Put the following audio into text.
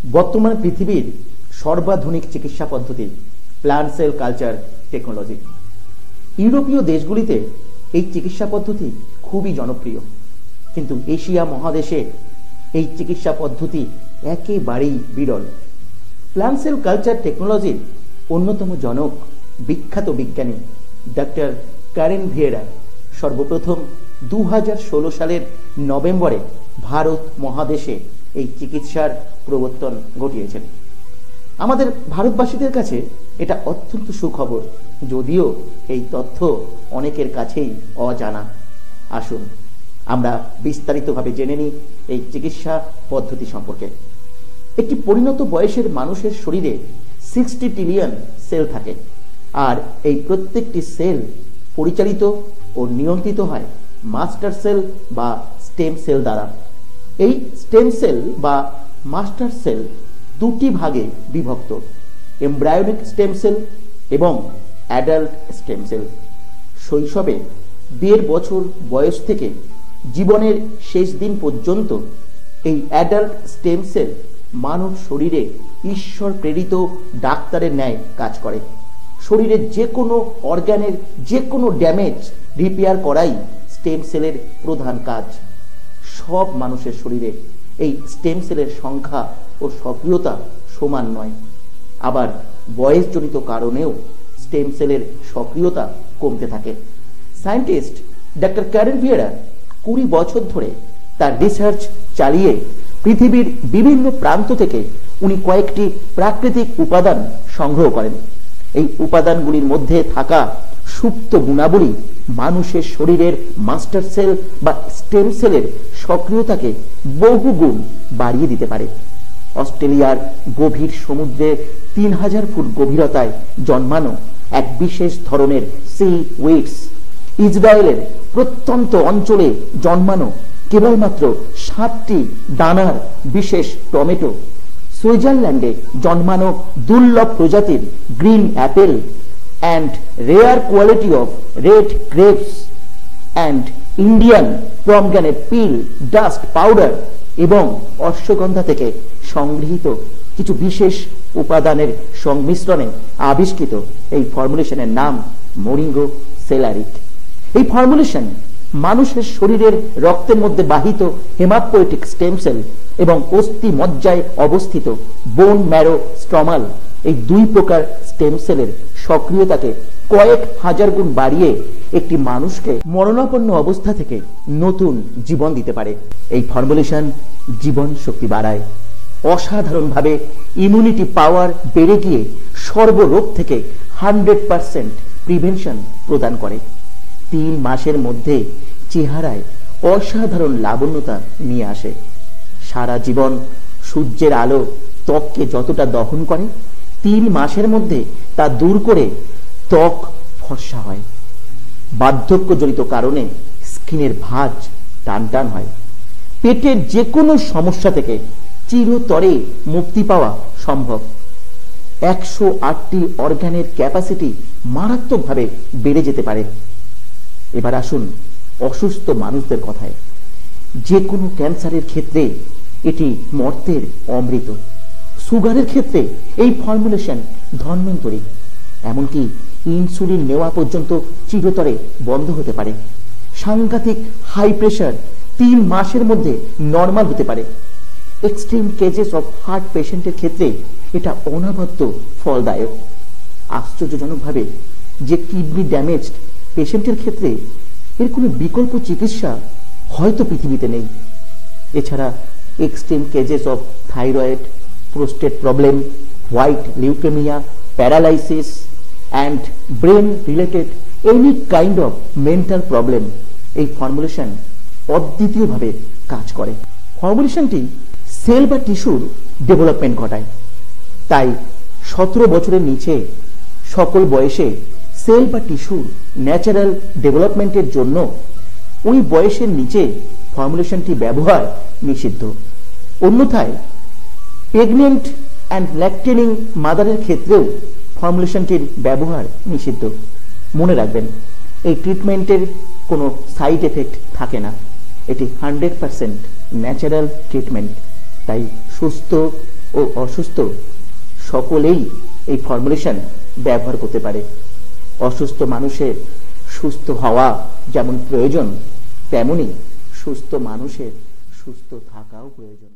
বর্তমান পৃথিবীর সর্বাধুনিক চিকিৎসা পদ্ধতি প্ল্যান্ট সেল কালচার টেকনোলজি। ইউরোপীয় দেশগুলিতে এই চিকিৎসা পদ্ধতি খুবই জনপ্রিয়, কিন্তু এশিয়া মহাদেশে এই চিকিৎসা পদ্ধতি একেবারেই বিরল। প্ল্যান্ট সেল কালচার টেকনোলজির অন্যতম জনক বিখ্যাত বিজ্ঞানী ডক্টর ক্যারেন ভিয়েরা সর্বপ্রথম 2016 সালের নভেম্বরে ভারত মহাদেশে এই চিকিৎসার প্রবর্তন ঘটিয়েছেন। আমাদের ভারতবাসীদের কাছে এটা অত্যন্ত সুখবর, যদিও এই তথ্য অনেকের কাছেই অজানা। আসুন আমরা বিস্তারিতভাবে জেনে নিই এই চিকিৎসা পদ্ধতি সম্পর্কে। একটি পরিণত বয়সের মানুষের শরীরে 60 ট্রিলিয়ন সেল থাকে, আর এই প্রত্যেকটি সেল পরিচালিত ও নিয়ন্ত্রিত হয় মাস্টার সেল বা স্টেম সেল দ্বারা। এই স্টেম সেল বা মাস্টার সেল দুটি ভাগে বিভক্ত: এমব্রায়োনিক স্টেম সেল এবং অ্যাডাল্ট স্টেম সেল। শৈশবে 1.5 বছর বয়স থেকে জীবনের শেষ দিন পর্যন্ত এই অ্যাডাল্ট স্টেম সেল মানব শরীরে ঈশ্বর প্রেরিত ডাক্তারের ন্যায় কাজ করে। শরীরের যে কোনো অর্গানের যে কোনো ড্যামেজ রিপেয়ার করাই স্টেম সেলের প্রধান কাজ। সব মানুষের শরীরে এই স্টেম সেলের সংখ্যা ও সক্রিয়তা সমান নয়, আবার বয়সজনিত কারণেও স্টেম সেলের সক্রিয়তা কমতে থাকে। সায়েন্টিস্ট ডক্টর ক্যারেন ভিয়েরা 20 বছর ধরে তার রিসার্চ চালিয়ে পৃথিবীর বিভিন্ন প্রান্ত থেকে উনি কয়েকটি প্রাকৃতিক উপাদান সংগ্রহ করেন। এই উপাদানগুলির মধ্যে থাকা সুপ্ত গুণাবলী মানুষের শরীরের মাস্টার সেল বা স্টেম সেলের সক্রিয়তাকে বহু গুণ বাড়িয়ে দিতে পারে। অস্ট্রেলিয়ার গভীর সমুদ্রে 3000 ফুট গভীরতায় জন্মানো এক বিশেষ ধরনের সি উইডস, ইসরায়েলের প্রত্যন্ত অঞ্চলে জন্মানো কেবলমাত্র 7টি দানার বিশেষ টমেটো, সুইজারল্যান্ডে জন্মানো দুর্লভ প্রজাতির green Apple and rare quality of red grapes and Indian pomegranate peel dust powder এবং অশ্বগন্ধা থেকে সংগৃহীত কিছু বিশেষ উপাদানের সংমিশ্রণে আবিষ্কৃত এই ফর্মুলেশনের নাম মোরিঙ্গো সেলারিক। এই ফর্মুলেশন মানুষের শরীরের রক্তের মধ্যে বাহিত হেমাটোপয়েটিক স্টেম সেল এবং অস্থি মজ্জায় অবস্থিত বোন ম্যারো স্ট্রমাল, এই দুই প্রকার স্টেম সেলের সক্রিয়তাকে কয়েক হাজার গুণ বাড়িয়ে একটি মানুষকে মরণাপন্ন অবস্থা থেকে নতুন জীবন দিতে পারে। এই ফর্মুলেশন জীবন শক্তি বাড়ায়, অসাধারণভাবে ইমিউনিটি পাওয়ার বেড়ে গিয়ে সর্বরোগ থেকে 100% প্রিভেনশন প্রদান করে। 3 মাসের মধ্যে চেহারায় অসাধারণ লাবণ্যতা নিয়ে আসে। সারা জীবন সূর্যের আলো ত্বককে যতটা দহন করে, 3 মাসের মধ্যে তা দূর করে ত্বক ফর্সা হয়। বার্ধক্যজনিত কারণে স্কিনের ভাঁজ টান টান হয়। পেটের যে কোনো সমস্যা থেকে চিরতরে মুক্তি পাওয়া সম্ভব। 108টি অর্গানের ক্যাপাসিটি মারাত্মকভাবে বেড়ে যেতে পারে। এবার আসুন অসুস্থ মানুষদের কথায়। যে কোনো ক্যান্সারের ক্ষেত্রে এটি মর্তের অমৃত। সুগারের ক্ষেত্রে এই ফর্মুলেশন ধন্বন্তরী, এমনকি ইনসুলিন নেওয়া পর্যন্ত চিরতরে বন্ধ হতে পারে। সাংঘাতিক হাই প্রেশার 3 মাসের মধ্যে নর্মাল হতে পারে। এক্সট্রিম কেসেস অফ হার্ট পেশেন্টের ক্ষেত্রে এটা অনবদ্য ফলদায়ক। আশ্চর্যজনকভাবে যে কিডনি ড্যামেজড পেশেন্টের ক্ষেত্রে এর কোনো বিকল্প চিকিৎসা হয়তো পৃথিবীতে নেই। এছাড়া extreme cases of thyroid, prostate problem, white leukaemia, paralysis and brain related any kind of mental problem এই ফর্মুলেশন অদ্বিতীয়ভাবে কাজ করে। ফর্মুলেশনটি সেল বা টিস্যুর ডেভেলপমেন্ট ঘটায়। তাই 17 বছরের নিচে সকল বয়সে সেল বা টিস্যুর ন্যাচারাল ডেভেলপমেন্টের জন্য ওই বয়সের নিচে ফর্মুলেশনটি ব্যবহার নিষিদ্ধ। অন্যথায় প্রেগনেন্ট অ্যান্ড ল্যাকটেনিং মাদারের ক্ষেত্রেও ফর্মুলেশনটির ব্যবহার নিষিদ্ধ। মনে রাখবেন, এই ট্রিটমেন্টের কোনো সাইড এফেক্ট থাকে না। এটি 100% ন্যাচারাল ট্রিটমেন্ট। তাই সুস্থ ও অসুস্থ সকলেই এই ফর্মুলেশন ব্যবহার করতে পারে। অসুস্থ মানুষের সুস্থ হওয়া যেমন প্রয়োজন, তেমনি সুস্থ মানুষের সুস্থ থাকাও প্রয়োজন।